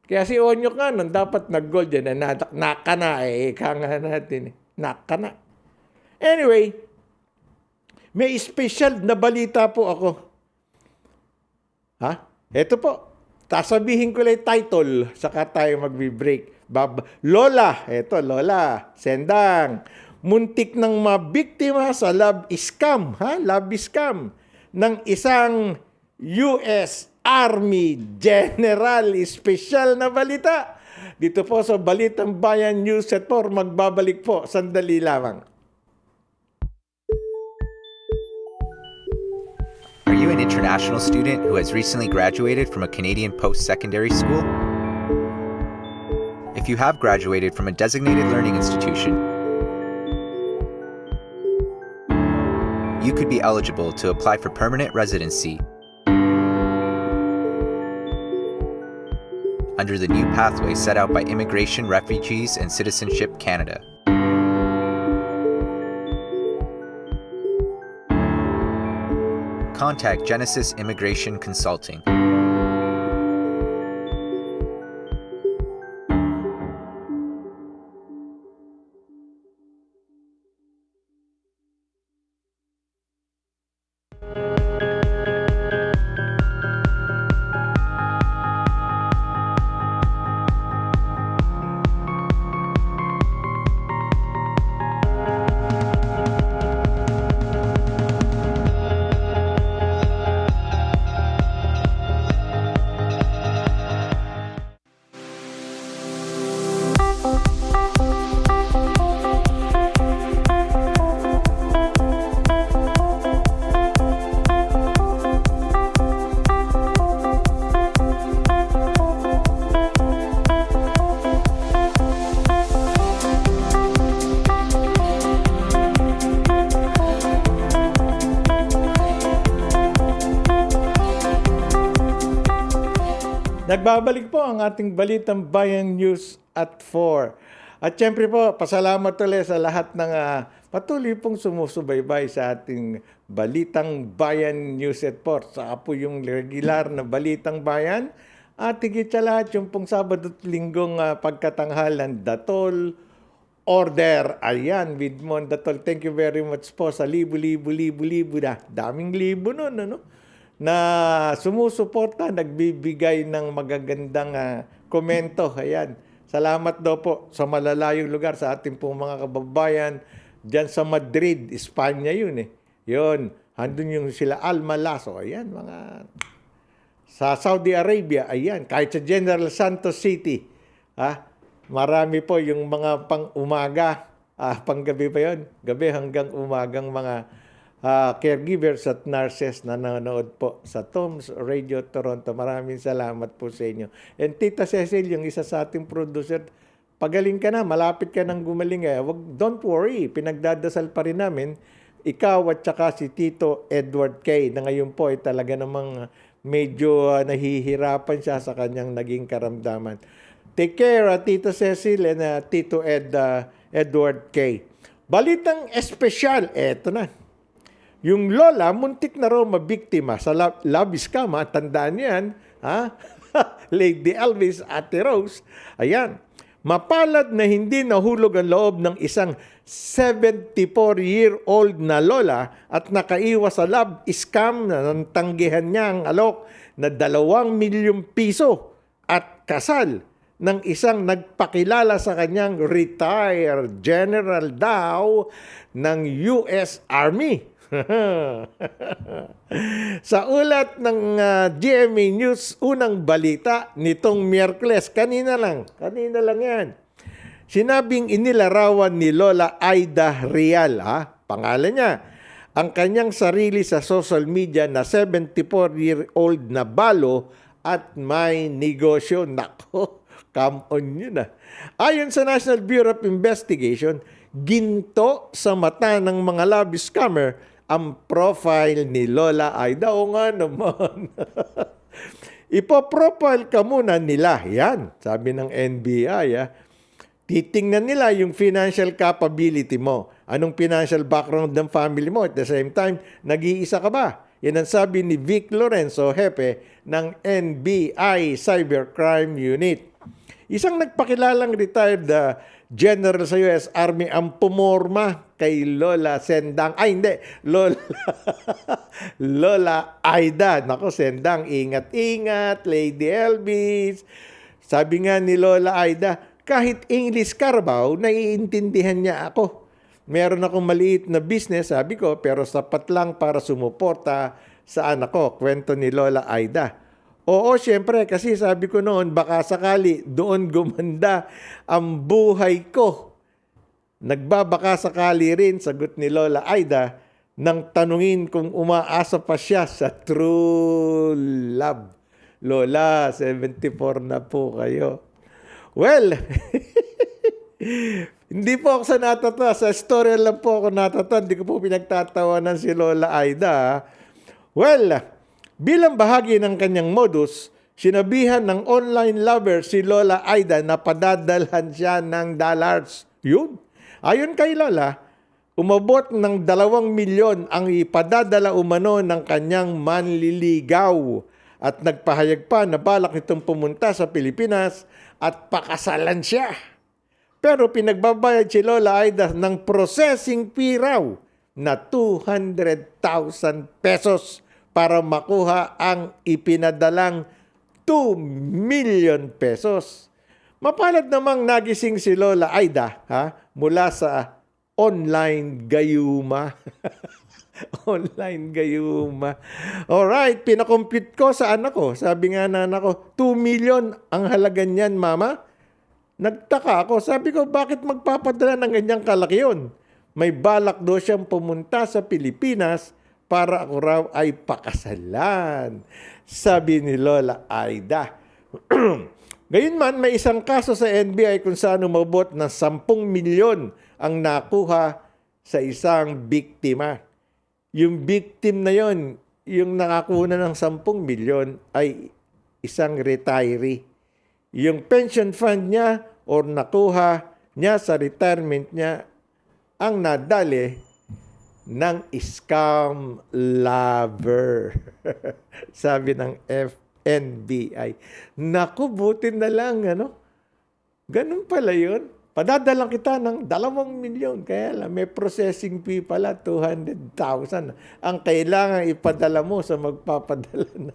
Kaya si Onyo nga nun, dapat nag-gold yan. Nakana ika nga natin Nakana. Anyway, may special na balita po ako. Ito po. Sasabihin ko lang title, saka tayo magbi-break. Lola, Lola, Sendang. Muntik nang mabiktima sa love scam, love scam ng isang US Army General. Special na balita. Dito po sa Balitang Bayan News at 4, magbabalik po. Sandali lamang. Are you an international student who has recently graduated from a Canadian post-secondary school? If you have graduated from a designated learning institution, you could be eligible to apply for permanent residency under the new pathway set out by Immigration, Refugees, and Citizenship Canada. Contact Genesis Immigration Consulting. Nagbabalik po ang ating Balitang Bayan News at 4. At syempre po, pasalamat ulit sa lahat ng patuloy pong sumusubaybay sa ating Balitang Bayan News at 4. Saka po yung regular na Balitang Bayan. At higit sa lahat yung pong Sabado at Linggong pagkatanghalan, Datol Order. Ayan, Widmon Datol. Thank you very much po sa libo na. Daming libo nun, na sumusuporta, nagbibigay ng magagandang komento. Ayan. Salamat daw po sa malalayong lugar sa ating pong mga kababayan dyan sa Madrid, Espanya yun Yun. Handun yung sila Almalaso. Ayan, mga sa Saudi Arabia. Ayan. Kahit sa General Santos City. Marami po yung mga pang-umaga. Pang-gabi pa yun. Gabi hanggang umagang mga caregivers at nurses na nanonood po sa Tom's Radio Toronto. Maraming salamat po sa inyo. And Tita Cecil, yung isa sa ating producer, pagaling ka na, malapit ka nang gumaling. Don't worry, pinagdadasal pa rin namin, ikaw at saka si Tito Edward K. na ngayon po ay talaga namang medyo nahihirapan siya sa kanyang naging karamdaman. Take care, Tito Cecil and Tito Edward K. Balitang espesyal, eto na. Yung lola, muntik na raw mabiktima sa love scam, tandaan yan, ha? Lady Elvis, Ate Rose, ayan. Mapalad na hindi nahulog ang loob ng isang 74-year-old na lola at nakaiwas sa love scam na tanggihan niya ang alok na 2 milyong piso at kasal ng isang nagpakilala sa kanyang retired general daw ng US Army. Sa ulat ng GMA News, unang balita nitong Miyerkules, kanina lang yan. Sinabing inilarawan ni Lola Aida Real, pangalan niya, ang kanyang sarili sa social media na 74-year-old na balo at may negosyo. Nako, come on yun . Ayon sa National Bureau of Investigation, ginto sa mata ng mga love scammer ang profile ni Lola Aida. O nga naman. Ipo-profile ka muna nila. Yan, sabi ng NBI. Titingnan nila yung financial capability mo. Anong financial background ng family mo? At the same time, nag-iisa ka ba? Yan ang sabi ni Vic Lorenzo, hepe ng NBI Cybercrime Unit. Isang nagpakilalang retired general sa US Army ang pumorma kay Lola Sendang. Ay, hindi. Lola Aida. Nako, Sendang, ingat-ingat. Lady Elvis. Sabi nga ni Lola Aida, kahit English Carabao, naiintindihan niya ako. Meron akong maliit na business, sabi ko, pero sapat lang para sumuporta sa anak ko. Kwento ni Lola Aida. Oo, siyempre, kasi sabi ko noon, baka sakali doon gumanda ang buhay ko. Nagbabaka sakali rin, sagot ni Lola Aida, nang tanungin kung umaasa pa siya sa true love. Lola, 74 na po kayo. Well, hindi po ako sa natatawa. Sa story lang po ako natatawa. Hindi ko po pinagtatawanan si Lola Aida. Well, bilang bahagi ng kanyang modus, sinabihan ng online lover si Lola Aida na padadalhan siya ng dollars. Yun. Ayon kay Lola, umabot ng 2 milyon ang ipadadala umano ng kanyang manliligaw. At nagpahayag pa na balak nitong pumunta sa Pilipinas at pakasalan siya. Pero pinagbabayad si Lola Aida ng processing fee raw na 200,000 pesos para makuha ang ipinadalang 2 million pesos. Mapalad namang nagising si Lola Aida mula sa online gayuma. Online gayuma. Alright, pinakompute ko sa anak ko. Sabi nga na anak ko, 2 million ang halaga niyan, mama. Nagtaka ako. Sabi ko, bakit magpapadala ng ganyang kalaki yun? May balak daw siyang pumunta sa Pilipinas para ako raw ay pakasalan. Sabi ni Lola Aida. Gayunman, may isang kaso sa NBI kung saan umabot ng 10 milyon ang nakuha sa isang biktima. Yung victim na yon, yung nakakuha ng 10 milyon ay isang retiree. Yung pension fund niya or nakuha niya sa retirement niya ang nadali ng scam lover. Sabi ng NBI. Naku, buti na lang, Ganun pala yun. Padadalang kita ng 2 milyon. Kaya lang, may processing fee pala, 200,000. Ang kailangan ipadala mo sa magpapadala na.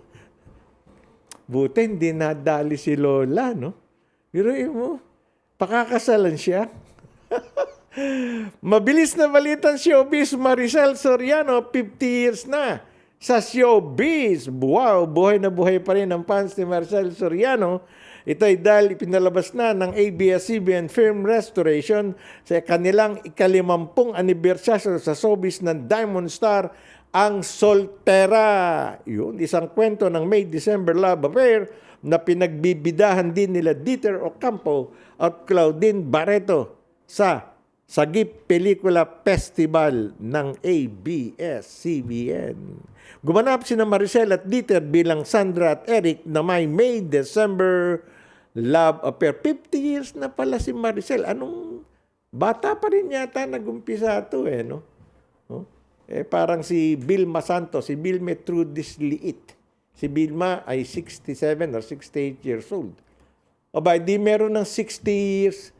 Buti hindi nadali si Lola, no? Biruin mo, pakakasalan siya. Mabilis na balitang showbiz, Maricel Soriano, 50 years na sa showbiz. Wow, buhay na buhay pa rin ang fans ni Maricel Soriano. Ito ay dahil ipinalabas na ng ABS-CBN Film Restoration sa kanilang ika-50 anibersaryo sa showbiz ng Diamond Star, ang Soltera. Yun, isang kwento ng May-December love affair na pinagbibidahan din nila Dieter Ocampo at Claudine Barreto sa Sagip Pelikula Festival ng ABS-CBN. Gumanap sina Maricel at Dieter bilang Sandra at Eric na may May-December love affair. 50 years na pala si Maricel. Anong bata pa rin yata nag-umpisa ito no? Parang si Vilma Santos, si Vilma Trudis Liit. Si Vilma ay 67 or 68 years old. O ba, di meron ng 60 years,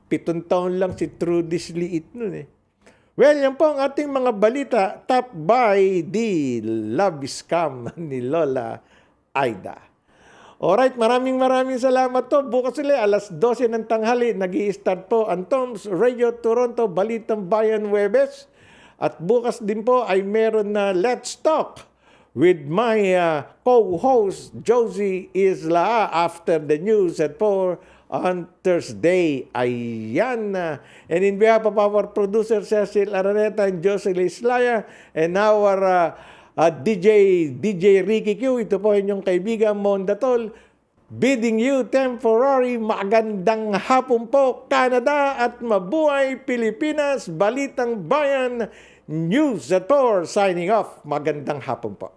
7 taon lang si Trudis Liit nun Well, yan po ang ating mga balita, top by the love scam ni Lola Aida. Alright, maraming salamat to. Bukas ulit, alas 12 ng tanghali, nag-i-start po ang Tom's Radio Toronto Balitang Bayan Huwebes. At bukas din po ay meron na Let's Talk with my co-host Josie Isla after the news at 4 on Thursday. Ayan na. And in behalf of our producer Cecil Araneta and Josie Islaya and our DJ Ricky Q, ito po inyong kaibigan Mondatol, bidding you temporary magandang hapon po Canada at mabuhay Pilipinas. Balitang Bayan News at 4 signing off. Magandang hapon po.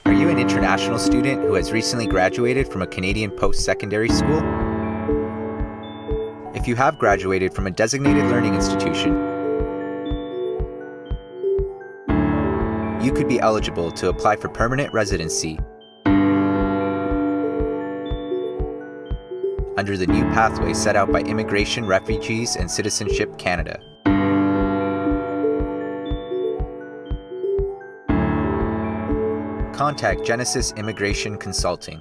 Are you an international student who has recently graduated from a Canadian post-secondary school? If you have graduated from a designated learning institution, you could be eligible to apply for permanent residency under the new pathway set out by Immigration, Refugees, and Citizenship Canada. Contact Genesis Immigration Consulting